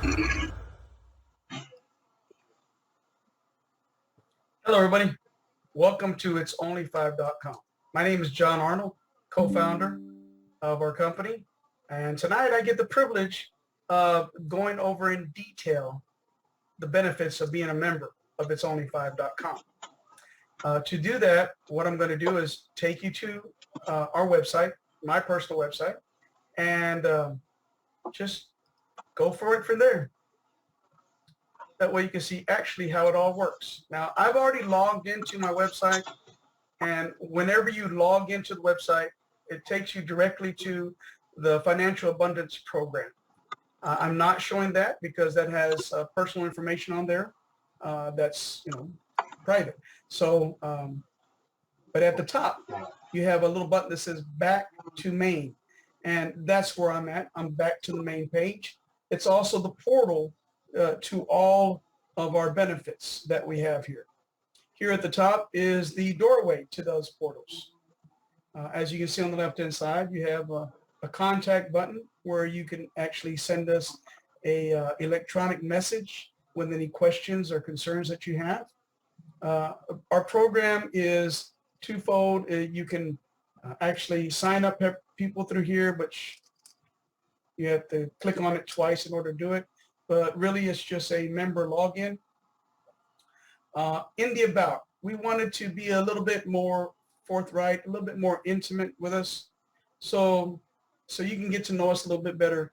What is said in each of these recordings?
Hello, everybody. Welcome to itsonly5.com. My name is John Arnold, co-founder of our company. And tonight I get the privilege of going over in detail the benefits of being a member of itsonly5.com. To do that, what I'm going to do is take you to our website, my personal website, and just go for it from there. That way you can see actually how it all works. Now, I've already logged into my website, and whenever you log into the website, it takes you directly to the Financial Abundance Program. I'm not showing that because that has personal information on there that's private. So, but at the top, you have a little button that says Back to Main, and that's where I'm at. I'm back to the main page. It's also the portal to all of our benefits that we have here. Here at the top is the doorway to those portals. As you can see on the left-hand side, you have a contact button where you can actually send us a electronic message with any questions or concerns that you have. Our program is twofold. You can actually sign up people through here, but you have to click on it twice in order to do it. But really, it's just a member login. In the about, we wanted to be a little bit more forthright, a little bit more intimate with us, so you can get to know us a little bit better.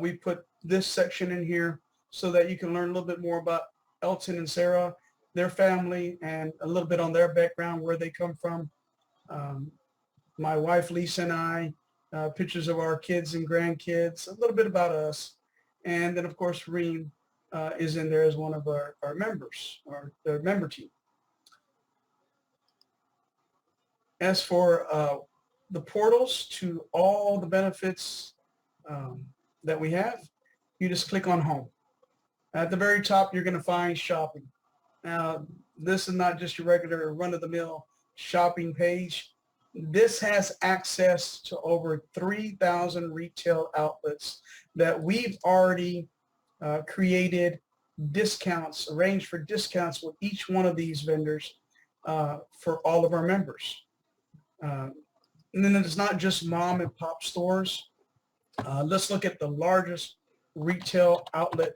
We put this section in here so that you can learn a little bit more about Elton and Sarah, their family, and a little bit on their background, where they come from. My wife Lisa and I, pictures of our kids and grandkids, a little bit about us. And then, of course, Reem is in there as one of our members, the member team. As for the portals to all the benefits that we have, you just click on Home. At the very top, you're going to find Shopping. Now, this is not just your regular run-of-the-mill shopping page. This has access to over 3,000 retail outlets that we've already created discounts, arranged for discounts with each one of these vendors for all of our members. And then it's not just mom and pop stores. Let's look at the largest retail outlet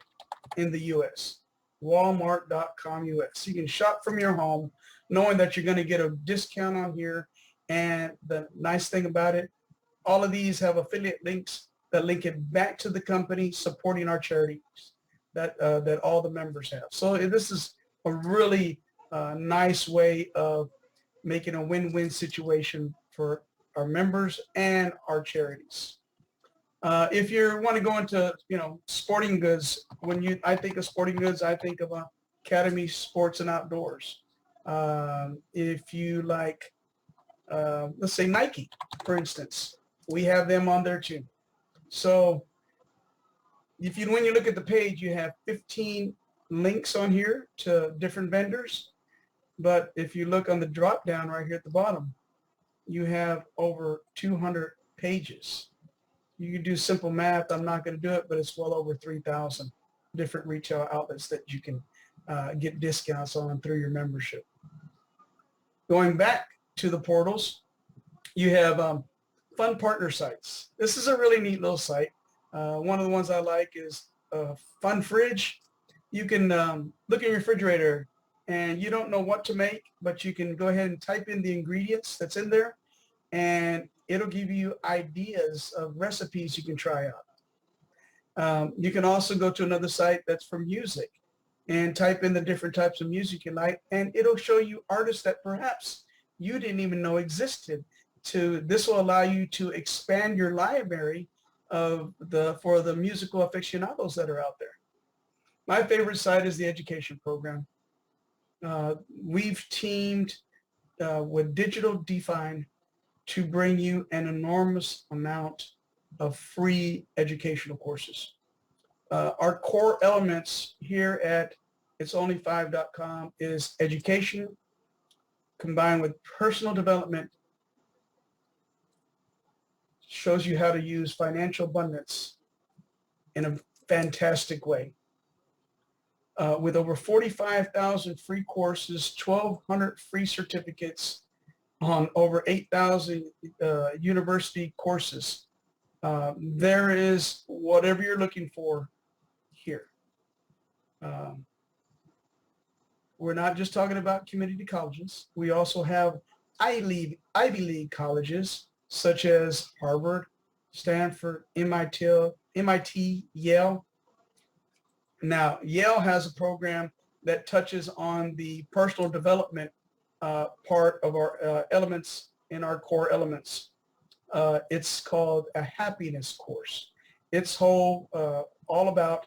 in the U.S., Walmart.com US. You can shop from your home knowing that you're going to get a discount on here. And the nice thing about it, all of these have affiliate links that link it back to the company supporting our charities that all the members have. So this is a really nice way of making a win-win situation for our members and our charities. If you want to go into, sporting goods, I think of sporting goods, I think of Academy Sports and Outdoors. If you like, let's say Nike, for instance, we have them on there too. So when you look at the page, you have 15 links on here to different vendors. But if you look on the drop down right here at the bottom, you have over 200 pages. You can do simple math. I'm not going to do it, but it's well over 3,000 different retail outlets that you can get discounts on through your membership. Going back to the portals, you have fun partner sites. This is a really neat little site. One of the ones I like is Fun Fridge. You can look in your refrigerator and you don't know what to make, but you can go ahead and type in the ingredients that's in there, and it'll give you ideas of recipes you can try out. You can also go to another site that's for music and type in the different types of music you like, and it'll show you artists that perhaps you didn't even know existed. This will allow you to expand your library for the musical aficionados that are out there. My favorite site is the education program. We've teamed with Digital Define to bring you an enormous amount of free educational courses. Our core elements here at itsonly5.com is education combined with personal development. Shows you how to use financial abundance in a fantastic way. With over 45,000 free courses, 1,200 free certificates on over 8,000 university courses. There is whatever you're looking for here. We're not just talking about community colleges. We also have Ivy League colleges such as Harvard, Stanford, MIT, Yale. Now, Yale has a program that touches on the personal development part of our elements in our core elements. It's called a happiness course. It's all about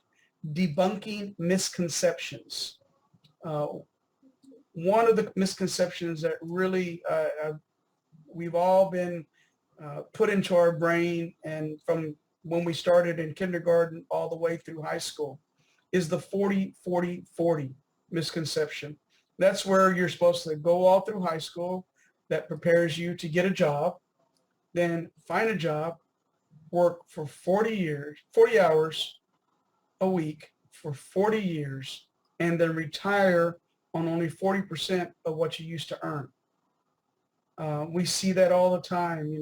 debunking misconceptions. One of the misconceptions that really we've all been put into our brain, and from when we started in kindergarten all the way through high school, is the 40-40-40 misconception. That's where you're supposed to go all through high school. That prepares you to get a job, then find a job, work for 40 hours a week for 40 years, and then retire on only 40% of what you used to earn. We see that all the time,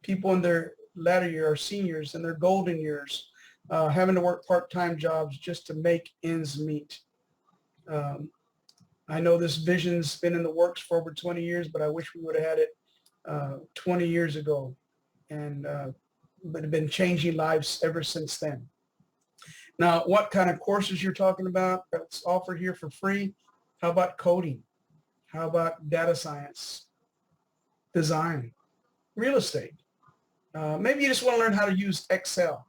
people in their latter year, or seniors in their golden years, having to work part-time jobs just to make ends meet. I know this vision's been in the works for over 20 years, but I wish we would have had it 20 years ago, and but have been changing lives ever since then. Now, what kind of courses you're talking about that's offered here for free? How about coding? How about data science, design, real estate? Maybe you just want to learn how to use Excel.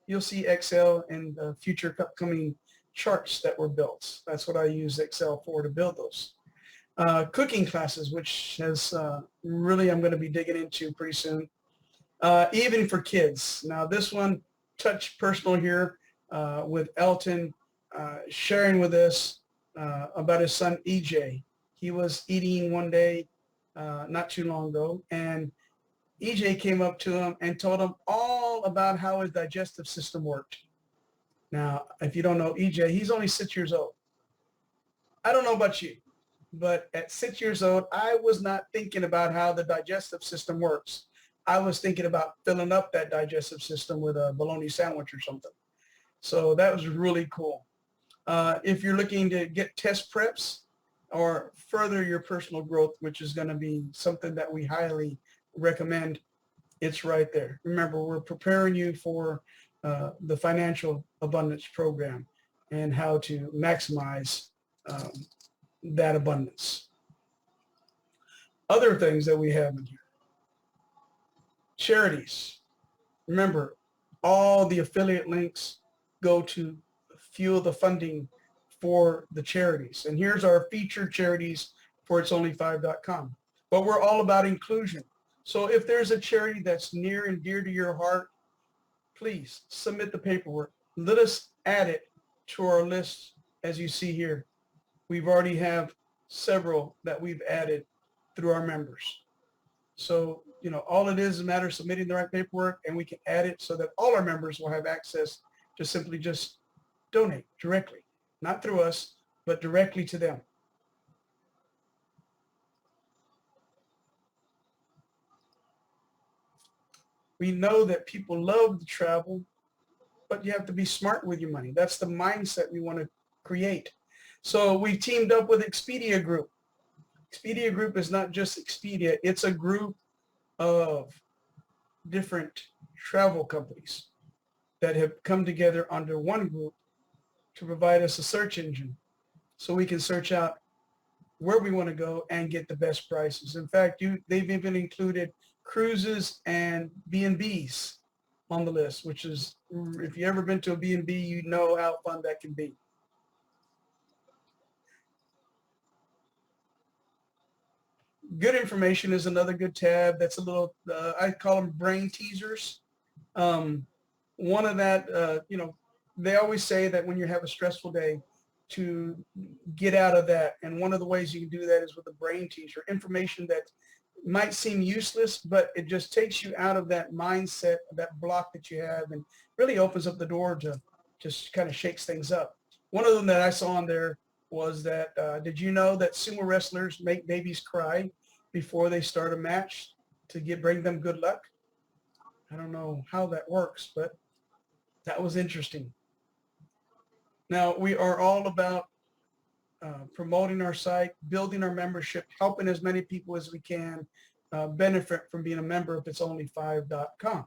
You'll see Excel in the future upcoming charts that were built. That's what I use Excel for, to build those. Cooking classes, which has really I'm going to be digging into pretty soon. Even for kids. Now, this one touched personal here with Elton sharing with us about his son EJ. He was eating one day not too long ago, and EJ came up to him and told him all about how his digestive system worked. Now, if you don't know EJ, he's only 6 years old. I don't know about you, but at 6 years old, I was not thinking about how the digestive system works. I was thinking about filling up that digestive system with a bologna sandwich or something. So that was really cool. If you're looking to get test preps or further your personal growth, which is going to be something that we highly recommend, it's right there. Remember, we're preparing you for the financial abundance program and how to maximize that abundance. Other things that we have in here. Charities. Remember, all the affiliate links go to fuel the funding for the charities. And here's our featured charities for itsonly5.com. But we're all about inclusion. So if there's a charity that's near and dear to your heart, please submit the paperwork. Let us add it to our list. As you see here, we've already have several that we've added through our members. So, all it is a matter of submitting the right paperwork, and we can add it so that all our members will have access to simply just donate directly, not through us, but directly to them. We know that people love to travel, but you have to be smart with your money. That's the mindset we want to create. So we teamed up with Expedia Group. Expedia Group is not just Expedia. It's a group of different travel companies that have come together under one group to provide us a search engine so we can search out where we want to go and get the best prices. In fact, they've even included cruises and B&Bs on the list, which is, if you've ever been to a B&B, you know how fun that can be. Good information is another good tab. That's a little, I call them brain teasers. One of that, they always say that when you have a stressful day, to get out of that. And one of the ways you can do that is with a brain teaser, information that might seem useless, but it just takes you out of that mindset, that block that you have, and really opens up the door to just kind of shakes things up. One of them that I saw on there was that, did you know that sumo wrestlers make babies cry before they start a match to bring them good luck? I don't know how that works, but that was interesting. Now, we are all about promoting our site, building our membership, helping as many people as we can benefit from being a member if it's only 5.com.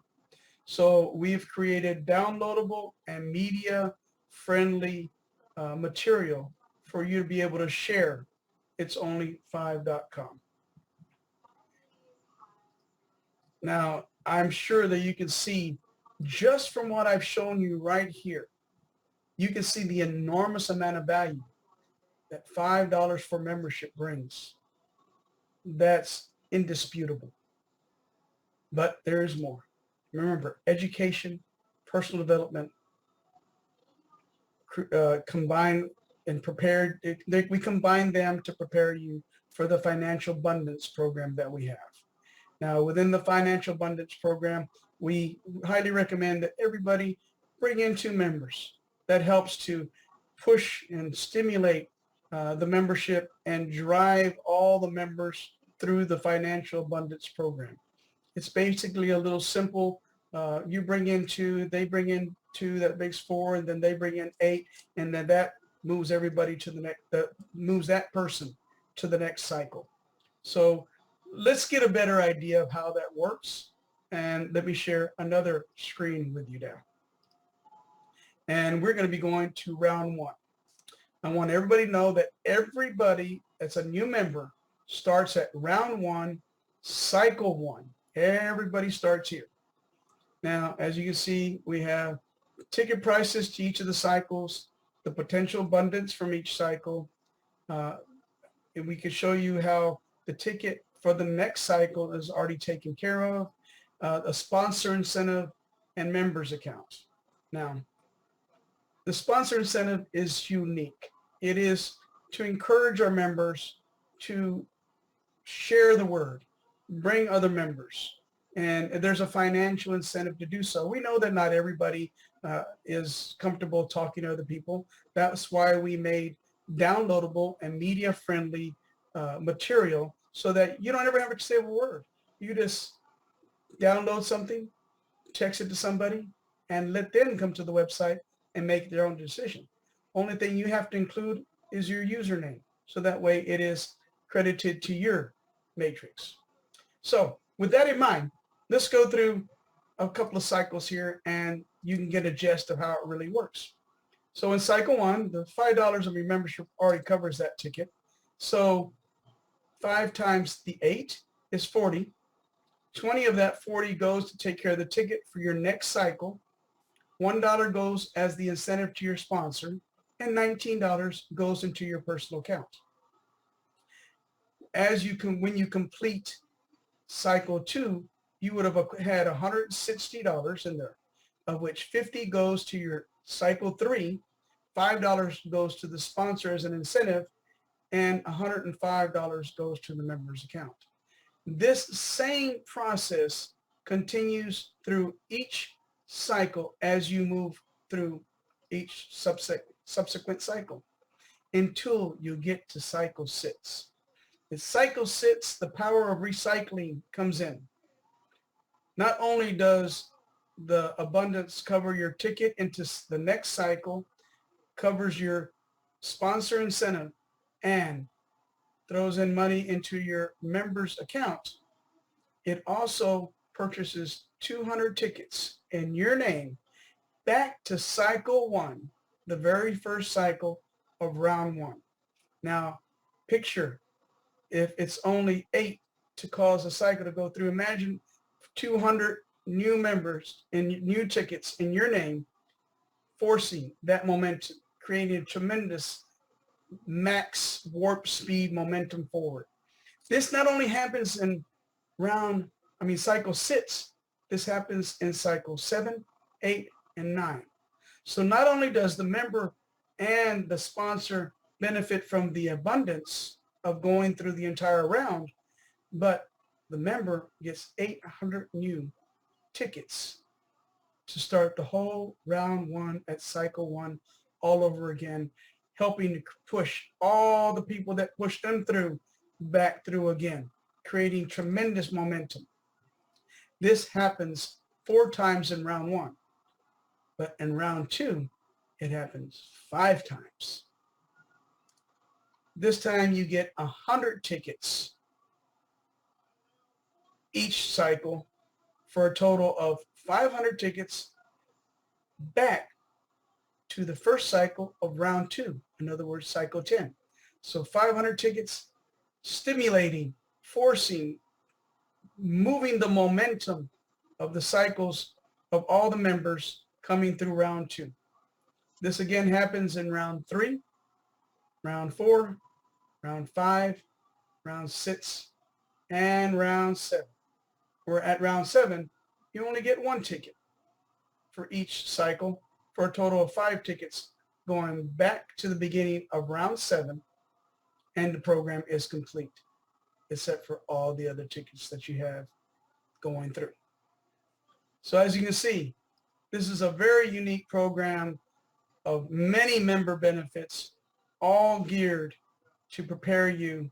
So we've created downloadable and media friendly material for you to be able to share. It's only 5.com. Now, I'm sure that you can see just from what I've shown you right here, you can see the enormous amount of value that $5 for membership brings. That's indisputable. But there is more. Remember, education, personal development, combined and prepared. We combine them to prepare you for the financial abundance program that we have. Now, within the financial abundance program, we highly recommend that everybody bring in 2 members. That helps to push and stimulate the membership and drive all the members through the financial abundance program. It's basically a little simple. You bring in 2, they bring in 2, that makes 4, and then they bring in 8, and then that moves everybody to the next, moves that person to the next cycle. So let's get a better idea of how that works. And let me share another screen with you now. And we're going to be going to round 1. I want everybody to know that everybody that's a new member starts at round 1, cycle 1. Everybody starts here. Now, as you can see, we have ticket prices to each of the cycles, the potential abundance from each cycle. And we can show you how the ticket for the next cycle is already taken care of, a sponsor incentive, and members account. Now, the sponsor incentive is unique. It is to encourage our members to share the word, bring other members, and there's a financial incentive to do so. We know that not everybody is comfortable talking to other people. That's why we made downloadable and media-friendly material so that you don't ever have to say a word. You just download something, text it to somebody, and let them come to the website and make their own decision. Only thing you have to include is your username. So that way it is credited to your matrix. So with that in mind, let's go through a couple of cycles here and you can get a gist of how it really works. So in cycle 1, the $5 of your membership already covers that ticket. So 5 times the 8 is 40. 20 of that 40 goes to take care of the ticket for your next cycle. $1 goes as the incentive to your sponsor, and $19 goes into your personal account. When you complete cycle 2, you would have had $160 in there, of which 50 goes to your cycle 3, $5 goes to the sponsor as an incentive, and $105 goes to the member's account. This same process continues through each cycle as you move through each subsequent cycle until you get to cycle 6. In cycle 6, the power of recycling comes in. Not only does the abundance cover your ticket into the next cycle, covers your sponsor incentive, and throws in money into your member's account, it also purchases 200 tickets in your name back to cycle 1, the very first cycle of round 1. Now, picture if it's only 8 to cause a cycle to go through. Imagine 200 new members and new tickets in your name, forcing that momentum, creating a tremendous max warp speed momentum forward. This not only happens in cycle 6, this happens in cycle 7, 8, and 9. So not only does the member and the sponsor benefit from the abundance of going through the entire round, but the member gets 800 new tickets to start the whole round one at cycle one all over again, helping to push all the people that pushed them through back through again, creating tremendous momentum. This happens 4 times in round one, but in round two, it happens 5 times. This time you get 100 tickets each cycle for a total of 500 tickets back to the first cycle of round two. In other words, cycle 10. So 500 tickets stimulating, forcing, moving the momentum of the cycles of all the members coming through round two. This again happens in round 3, round 4, round 5, round 6, and round 7. Where at round 7, you only get 1 ticket for each cycle for a total of 5 tickets going back to the beginning of round 7, and the program is complete, except for all the other tickets that you have going through. So as you can see, this is a very unique program of many member benefits, all geared to prepare you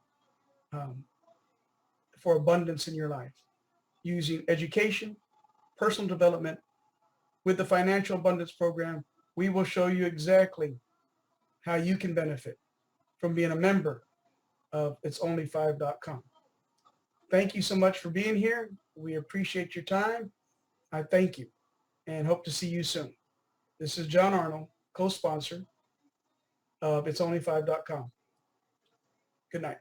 for abundance in your life, using education, personal development. With the Financial Abundance Program, we will show you exactly how you can benefit from being a member of itsonly5.com. Thank you so much for being here. We appreciate your time. I thank you and hope to see you soon. This is John Arnold, co-sponsor of itsonly5.com. Good night.